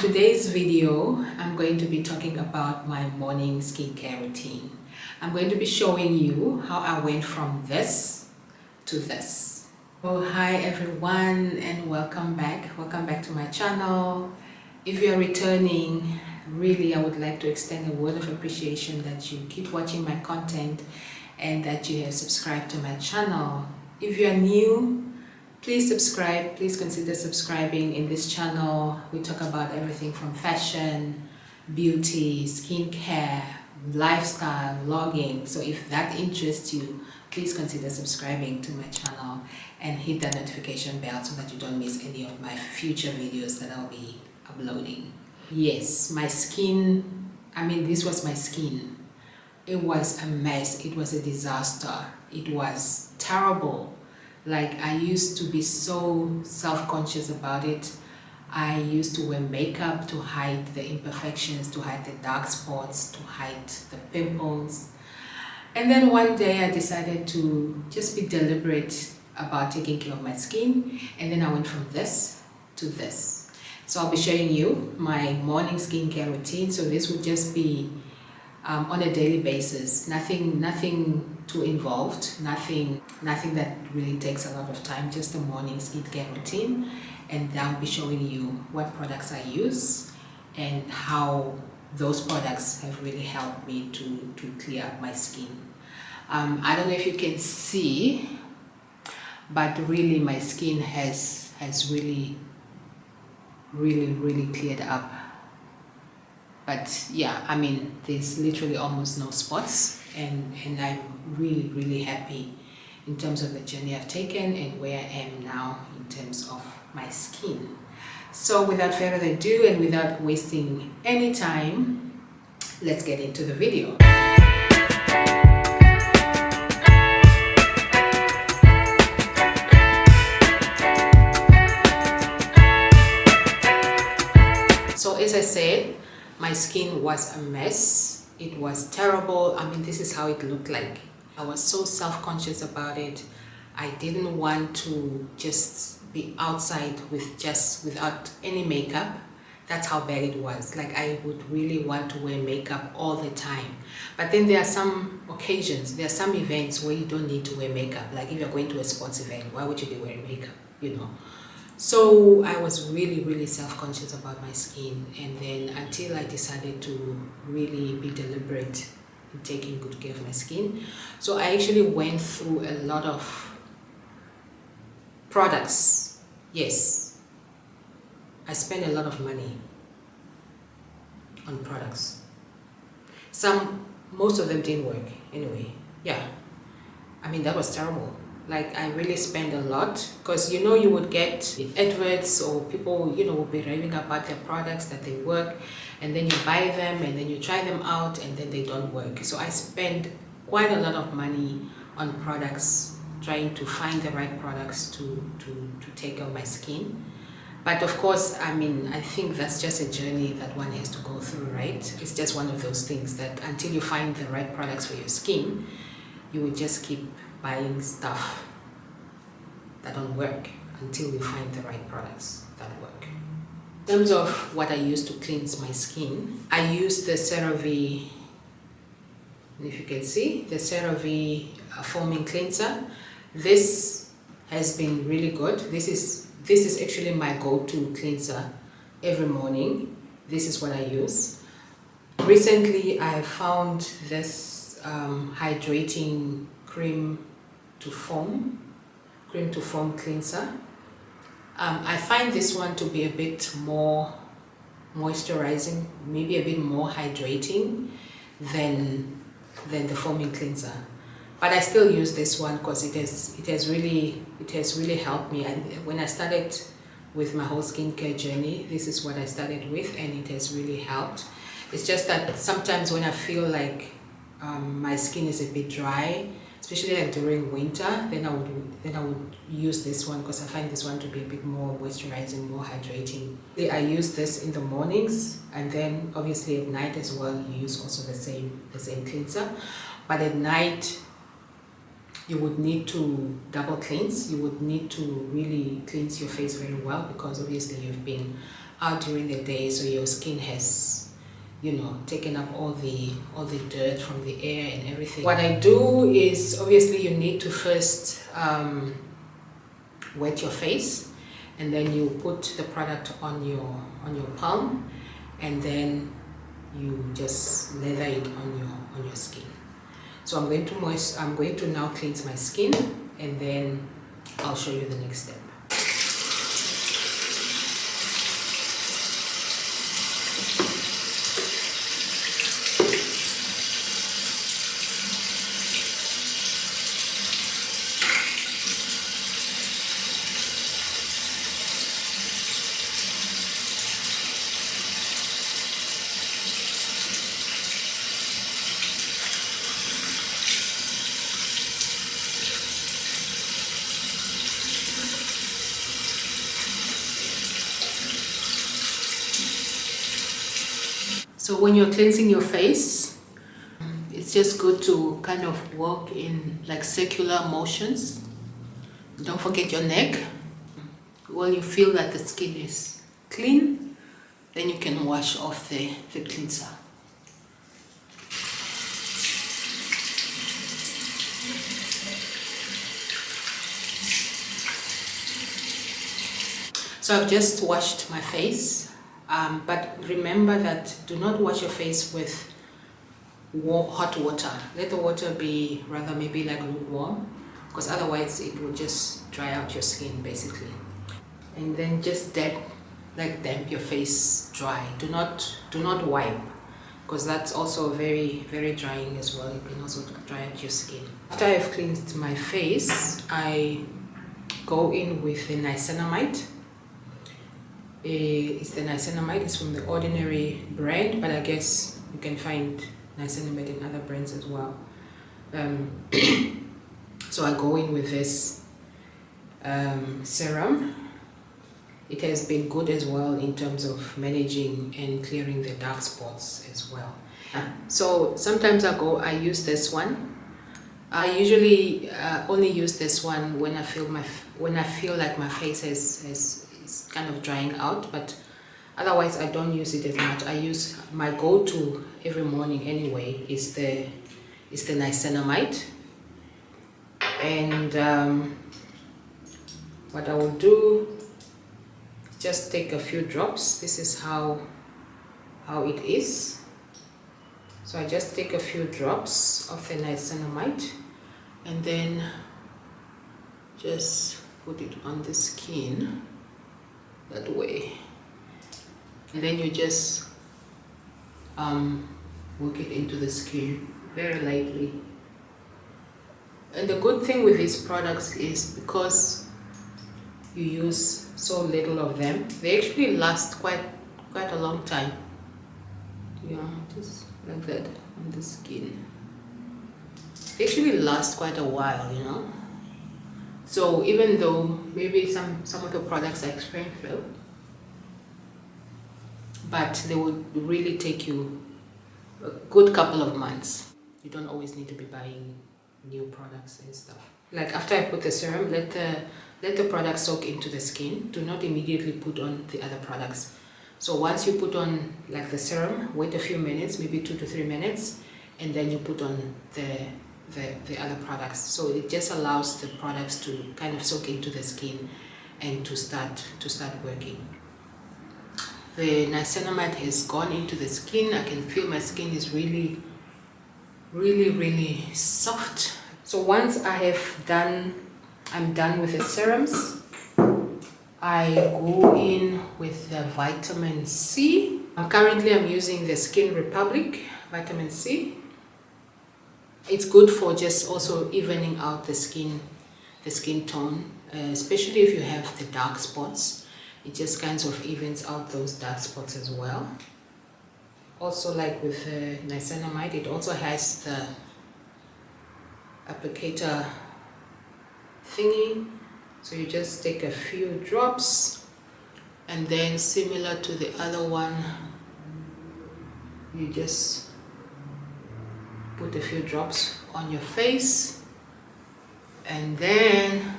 today's video, I'm going to be talking about my morning skincare routine. I'm going to be showing you how I went from this to this. Oh, hi everyone and welcome back. Welcome back to my channel. If you're returning, really I would like to extend a word of appreciation that you keep watching my content and that you have subscribed to my channel. If you're new, please subscribe. Please consider subscribing. In this channel, we talk about everything from fashion, beauty, skincare, lifestyle, vlogging. So if that interests you, please consider subscribing to my channel and hit that notification bell so that you don't miss any of my future videos that I'll be uploading. Yes, my skin, this was my skin. It was a mess. It was a disaster. It was terrible. Like, I used to be so self-conscious about it. I used to wear makeup to hide the imperfections, to hide the dark spots, to hide the pimples. And then one day I decided to just be deliberate about taking care of my skin. And then I went from this to this. So I'll be showing you my morning skincare routine. So this would just be on a daily basis. Nothing too involved, nothing that really takes a lot of time, just a morning skincare routine. And I'll be showing you what products I use and how those products have really helped me to clear up my skin. I don't know if you can see, but really my skin has really cleared up. But yeah, there's literally almost no spots, and I'm really happy in terms of the journey I've taken and where I am now in terms of my skin. So without further ado and without wasting any time, let's get into the video. So as I said, my skin was a mess. It was terrible. This is how it looked like. I was so self-conscious about it. I didn't want to just be outside without any makeup. That's how bad it was. Like, I would really want to wear makeup all the time. But then there are some occasions, there are some events where you don't need to wear makeup. Like if you're going to a sports event, why would you be wearing makeup, So I was really self-conscious about my skin, and then until I decided to really be deliberate in taking good care of my skin. So I actually went through a lot of products. Yes, I spent a lot of money on products. Most of them didn't work anyway. Yeah, that was terrible. Like, I really spend a lot because you would get adverts or people will be raving about their products that they work, and then you buy them and then you try them out and then they don't work. So I spend quite a lot of money on products, trying to find the right products to take care of my skin. But of course, I think that's just a journey that one has to go through, right? It's just one of those things that until you find the right products for your skin, you will just keep buying stuff that don't work until you find the right products that work. In terms of what I use to cleanse my skin, I use the CeraVe, if you can see, the CeraVe foaming cleanser. This has been really good. This is actually my go-to cleanser every morning. This is what I use. Recently, I found this hydrating cream to foam cleanser. I find this one to be a bit more moisturizing, maybe a bit more hydrating than the foaming cleanser. But I still use this one because it has really helped me. And when I started with my whole skincare journey, this is what I started with, and it has really helped. It's just that sometimes when I feel like my skin is a bit dry, especially like during winter, then I would use this one because I find this one to be a bit more moisturizing, more hydrating. I use this in the mornings, and then obviously at night as well you use also the same cleanser. But at night you would need to double cleanse. You would need to really cleanse your face very well because obviously you've been out during the day, so your skin has, you know, taken up all the dirt from the air and everything. What I do is, obviously you need to first wet your face, and then you put the product on your palm, and then you just lather it on your skin. So I'm going to now cleanse my skin, and then I'll show you the next step. So when you're cleansing your face, it's just good to kind of work in like circular motions. Don't forget your neck. When you feel that the skin is clean, then you can wash off the cleanser. So I've just washed my face. But remember that do not wash your face with hot water. Let the water be rather maybe like lukewarm, because otherwise it will just dry out your skin basically. And then just damp your face dry. Do not wipe, because that's also very drying as well. It can also dry out your skin. After I've cleansed my face, I go in with the niacinamide. It's the niacinamide. It's from the Ordinary brand, but I guess you can find niacinamide in other brands as well. So I go in with this serum. It has been good as well in terms of managing and clearing the dark spots as well. So sometimes I use this one. I usually only use this one when I feel like my face is kind of drying out, but otherwise I don't use it as much. I use my go-to every morning anyway is the niacinamide, and what I will do is just take a few drops. This is how it is. So I just take a few drops of the niacinamide and then just put it on the skin that way, and then you just work it into the skin very lightly. And the good thing with these products is because you use so little of them, they actually last quite a long time. Yeah, just like that on the skin. They actually last quite a while, you know. So even though maybe some of the products are expensive, but they will really take you a good couple of months. You don't always need to be buying new products and stuff. Like after I put the serum, let the product soak into the skin. Do not immediately put on the other products. So once you put on like the serum, wait a few minutes, maybe 2 to 3 minutes, and then you put on the other products. So it just allows the products to kind of soak into the skin and to start working. The niacinamide has gone into the skin. I can feel my skin is really soft. So once I'm done with the serums, I go in with the vitamin C. Currently I'm using the Skin Republic vitamin C. It's good for just also evening out the skin tone, especially if you have the dark spots. It just kind of evens out those dark spots as well. Also, like with the niacinamide, it also has the applicator thingy. So you just take a few drops, and then similar to the other one, you just put a few drops on your face, and then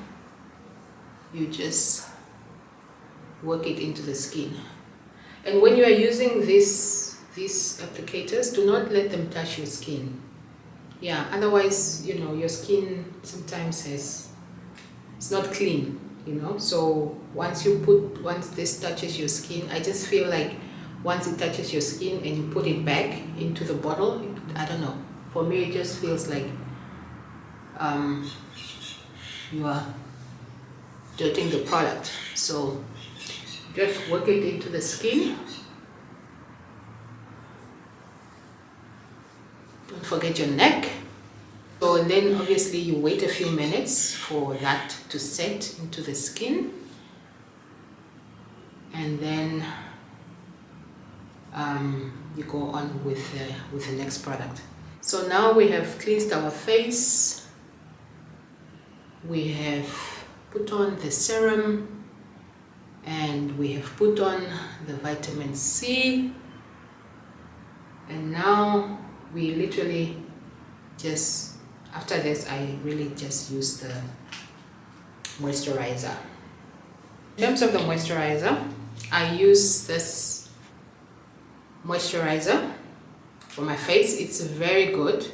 you just work it into the skin. And when you are using these applicators, do not let them touch your skin. Yeah, otherwise, you know, your skin sometimes it's not clean, you know. So once this touches your skin, I just feel like once it touches your skin and you put it back into the bottle, I don't know, for me it just feels like you are dirtying the product. So just work it into the skin. Don't forget your neck. So, and then obviously you wait a few minutes for that to set into the skin, and then you go on with the next product. So now we have cleansed our face, we have put on the serum, and we have put on the vitamin C, and now we literally just, after this I really just use the moisturizer. In terms of the moisturizer, I use this moisturizer for my face. It's very good,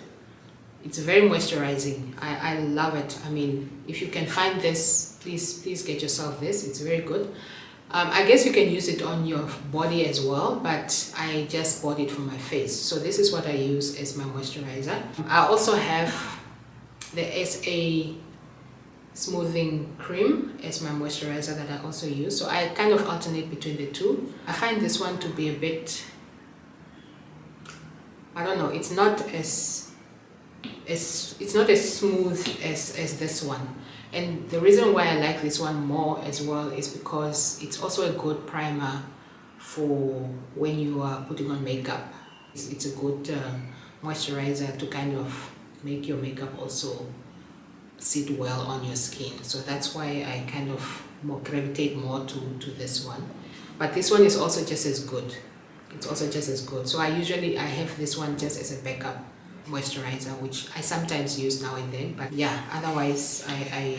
it's very moisturizing. I love it. I mean, if you can find this, please get yourself this. It's very good. I guess you can use it on your body as well, but I just bought it for my face. So this is what I use as my moisturizer. I also have the SA smoothing cream as my moisturizer that I also use. So I kind of alternate between the two. I find this one to be a bit, I don't know, it's not as smooth as this one. And the reason why I like this one more as well is because it's also a good primer for when you are putting on makeup. It's a good moisturizer to kind of make your makeup also sit well on your skin. So that's why I kind of gravitate more to this one. But this one is also just as good. It's also just as good. So I have this one just as a backup moisturizer, which I sometimes use now and then, but yeah, otherwise I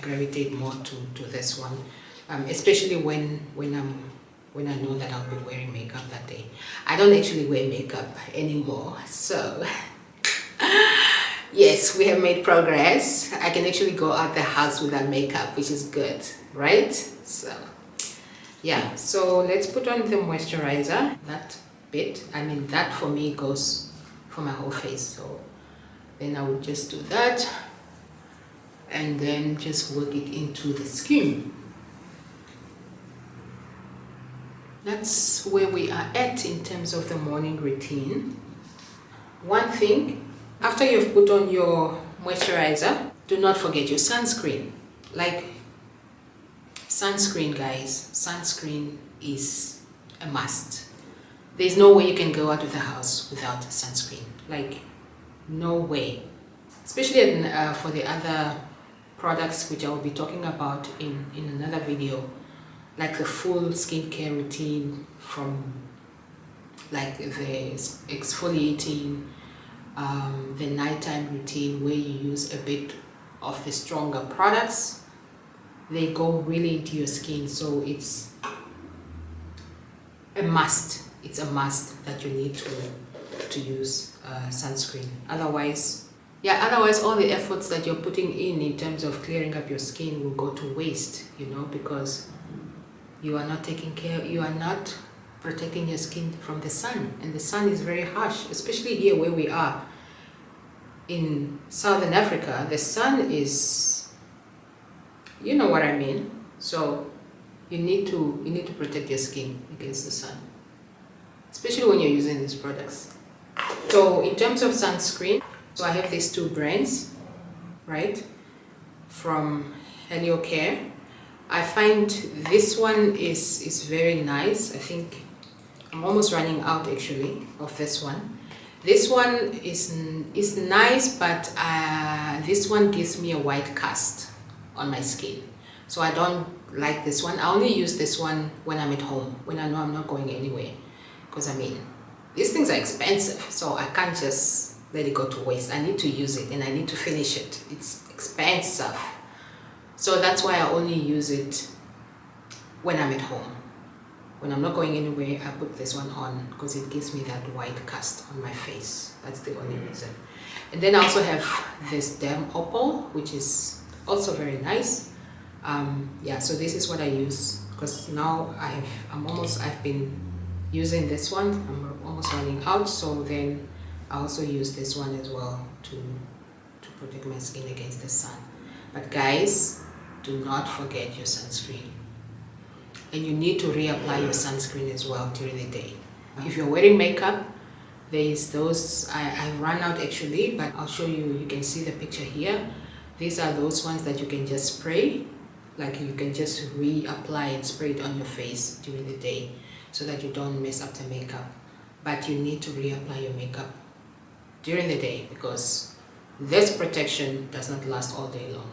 gravitate more to this one, especially when I know that I'll be wearing makeup that day. I don't actually wear makeup anymore, so yes, we have made progress. I can actually go out the house without makeup, which is good, right? So yeah, so let's put on the moisturizer. That bit, I mean, that for me goes for my whole face. So then I would just do that and then just work it into the skin. That's where we are at in terms of the morning routine. One thing, after you've put on your moisturizer, do not forget your sunscreen. Like, sunscreen, guys, sunscreen is a must. There's no way you can go out of the house without sunscreen. Like, no way. Especially for the other products which I will be talking about in another video, like the full skincare routine, from like the exfoliating, the nighttime routine where you use a bit of the stronger products. They go really into your skin, so it's a must. It's a must that you need to use sunscreen. Otherwise all the efforts that you're putting in terms of clearing up your skin will go to waste, you know, because you are not protecting your skin from the sun. And the sun is very harsh, especially here where we are in Southern Africa. The sun is, you know what I mean. So you need to protect your skin against the sun, especially when you're using these products. So in terms of sunscreen, so I have these two brands, right, from Helio Care. I find this one is very nice. I think I'm almost running out actually of this one. This one is nice, but this one gives me a white cast on my skin. So I don't like this one. I only use this one when I'm at home, when I know I'm not going anywhere. Because I mean, these things are expensive, so I can't just let it go to waste. I need to use it and I need to finish it. It's expensive. So that's why I only use it when I'm at home. when I'm not going anywhere, I put this one on because it gives me that white cast on my face. That's the only reason. And then I also have this Derm Opal, which is also very nice. Yeah, so this is what I use because now I've been using this one. I'm almost running out, so then I also use this one as well to protect my skin against the sun. But guys, do not forget your sunscreen. And you need to reapply your sunscreen as well during the day. If you're wearing makeup, there is those, I've run out actually, but I'll show you, you can see the picture here. These are those ones that you can just spray, like you can just reapply and spray it on your face during the day so that you don't mess up the makeup. But you need to reapply your makeup during the day because this protection does not last all day long.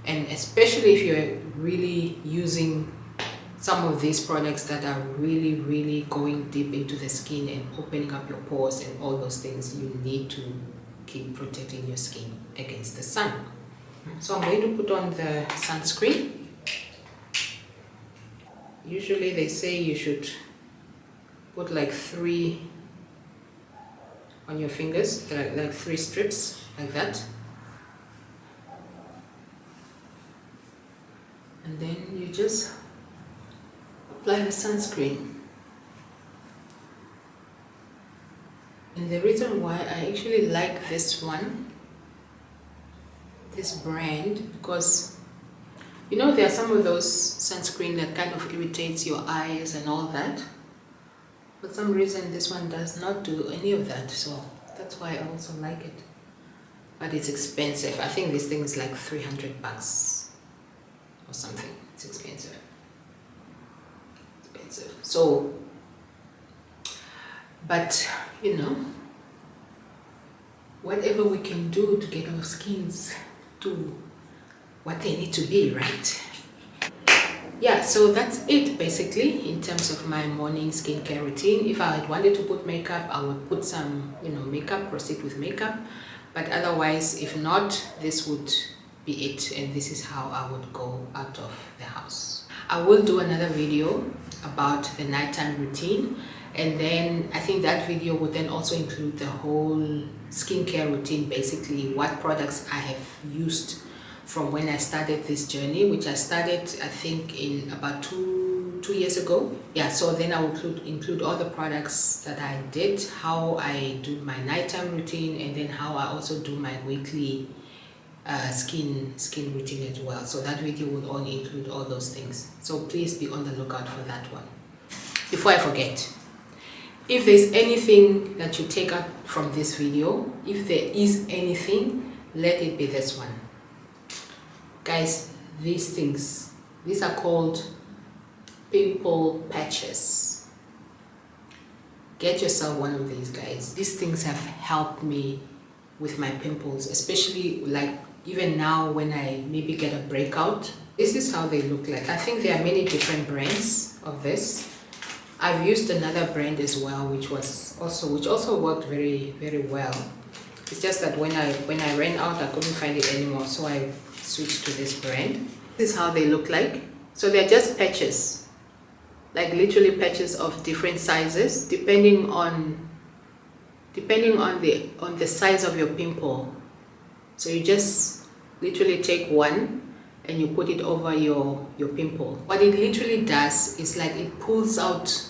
And especially if you're really using some of these products that are really going deep into the skin and opening up your pores and all those things, you need to keep protecting your skin against the sun. So I'm going to put on the sunscreen. Usually they say you should put like 3 on your fingers, like 3 strips, like that. And then you just apply the sunscreen. And the reason why I actually like this one, this brand, because you know there are some of those sunscreen that kind of irritates your eyes and all that. For some reason this one does not do any of that, so that's why I also like it. But it's expensive. I think this thing is like $300 or something. It's expensive. So, but you know, whatever we can do to get our skins to what they need to be, right? Yeah, so that's it basically in terms of my morning skincare routine. If I had wanted to put makeup, I would put some, makeup, proceed with makeup. But otherwise, if not, this would be it. And this is how I would go out of the house. I will do another video about the nighttime routine. And then I think that video would then also include the whole skincare routine, basically what products I have used from when I started this journey, which I started I think in about two years ago. Yeah, so then I will include all the products that I did, how I do my nighttime routine, and then how I also do my weekly skin routine as well. So that video will all include all those things. So please be on the lookout for that one. Before I forget, if there's anything that you take out from this video, if there is anything, let it be this one. Guys, these are called Pimple Patches. Get yourself one of these, guys. These things have helped me with my pimples, especially like even now when I maybe get a breakout. This is how they look like. I think there are many different brands of this. I've used another brand as well, which also worked very well. It's just that when I ran out, I couldn't find it anymore, so I switched to this brand. This is how they look like. So they're just patches, like literally patches of different sizes, depending on the size of your pimple. So you just literally take one and you put it over your pimple. What it literally does is like it pulls out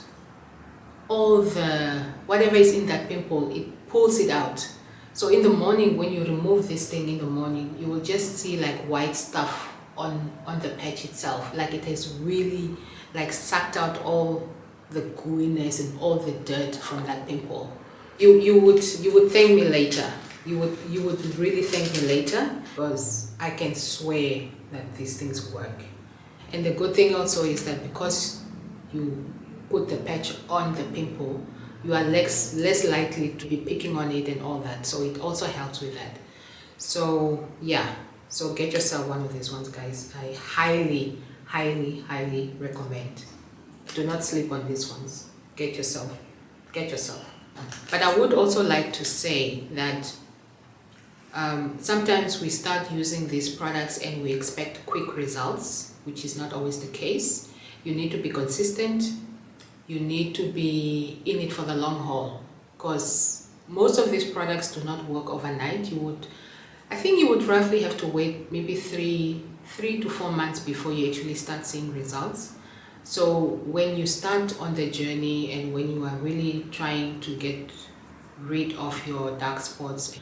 all the whatever is in that pimple. It pulls it out. So in the morning, when you remove this thing in the morning, you will just see like white stuff on the patch itself. Like it has really like sucked out all the gooiness and all the dirt from that pimple. You would thank me later. You would really thank me later, because I can swear that these things work. And the good thing also is that because you put the patch on the pimple, you are less likely to be picking on it and all that. So it also helps with that. So yeah, so get yourself one of these ones, guys. I highly recommend. Do not sleep on these ones. Get yourself. But I would also like to say that sometimes we start using these products and we expect quick results, which is not always the case. You need to be consistent you need to be in it for the long haul, because most of these products do not work overnight. I think you would roughly have to wait maybe three to 4 months before you actually start seeing results. So when you start on the journey and when you are really trying to get rid of your dark spots,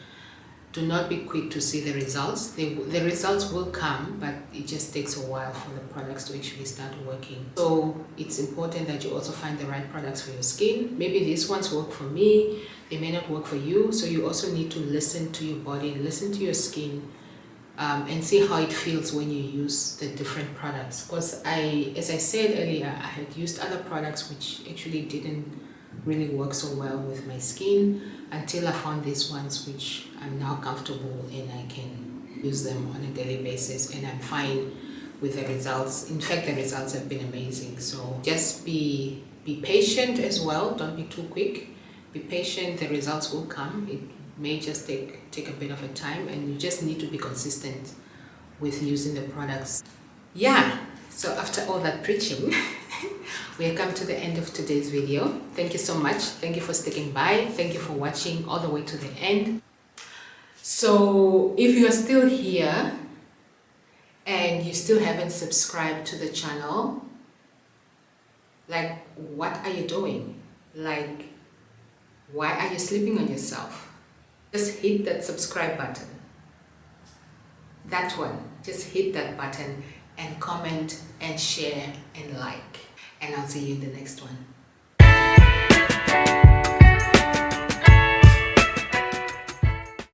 do not be quick to see the results. The results will come, but it just takes a while for the products to actually start working. So it's important that you also find the right products for your skin. Maybe these ones work for me, they may not work for you. So you also need to listen to your body, listen to your skin, and see how it feels when you use the different products. Because as I said earlier, I had used other products which actually didn't really work so well with my skin until I found these ones which I'm now comfortable and I can use them on a daily basis, and I'm fine with the results. In fact, the results have been amazing. So just be patient as well. Don't be too quick. Be patient. The results will come. It may just take a bit of a time, and you just need to be consistent with using the products. Yeah, so after all that preaching, we have come to the end of today's video. Thank you so much. Thank you for sticking by. Thank you for watching all the way to the end. So if you are still here and you still haven't subscribed to the channel, like, what are you doing? Like, why are you sleeping on yourself? Just hit that subscribe button. That one. Just hit that button and comment and share and like. And I'll see you in the next one.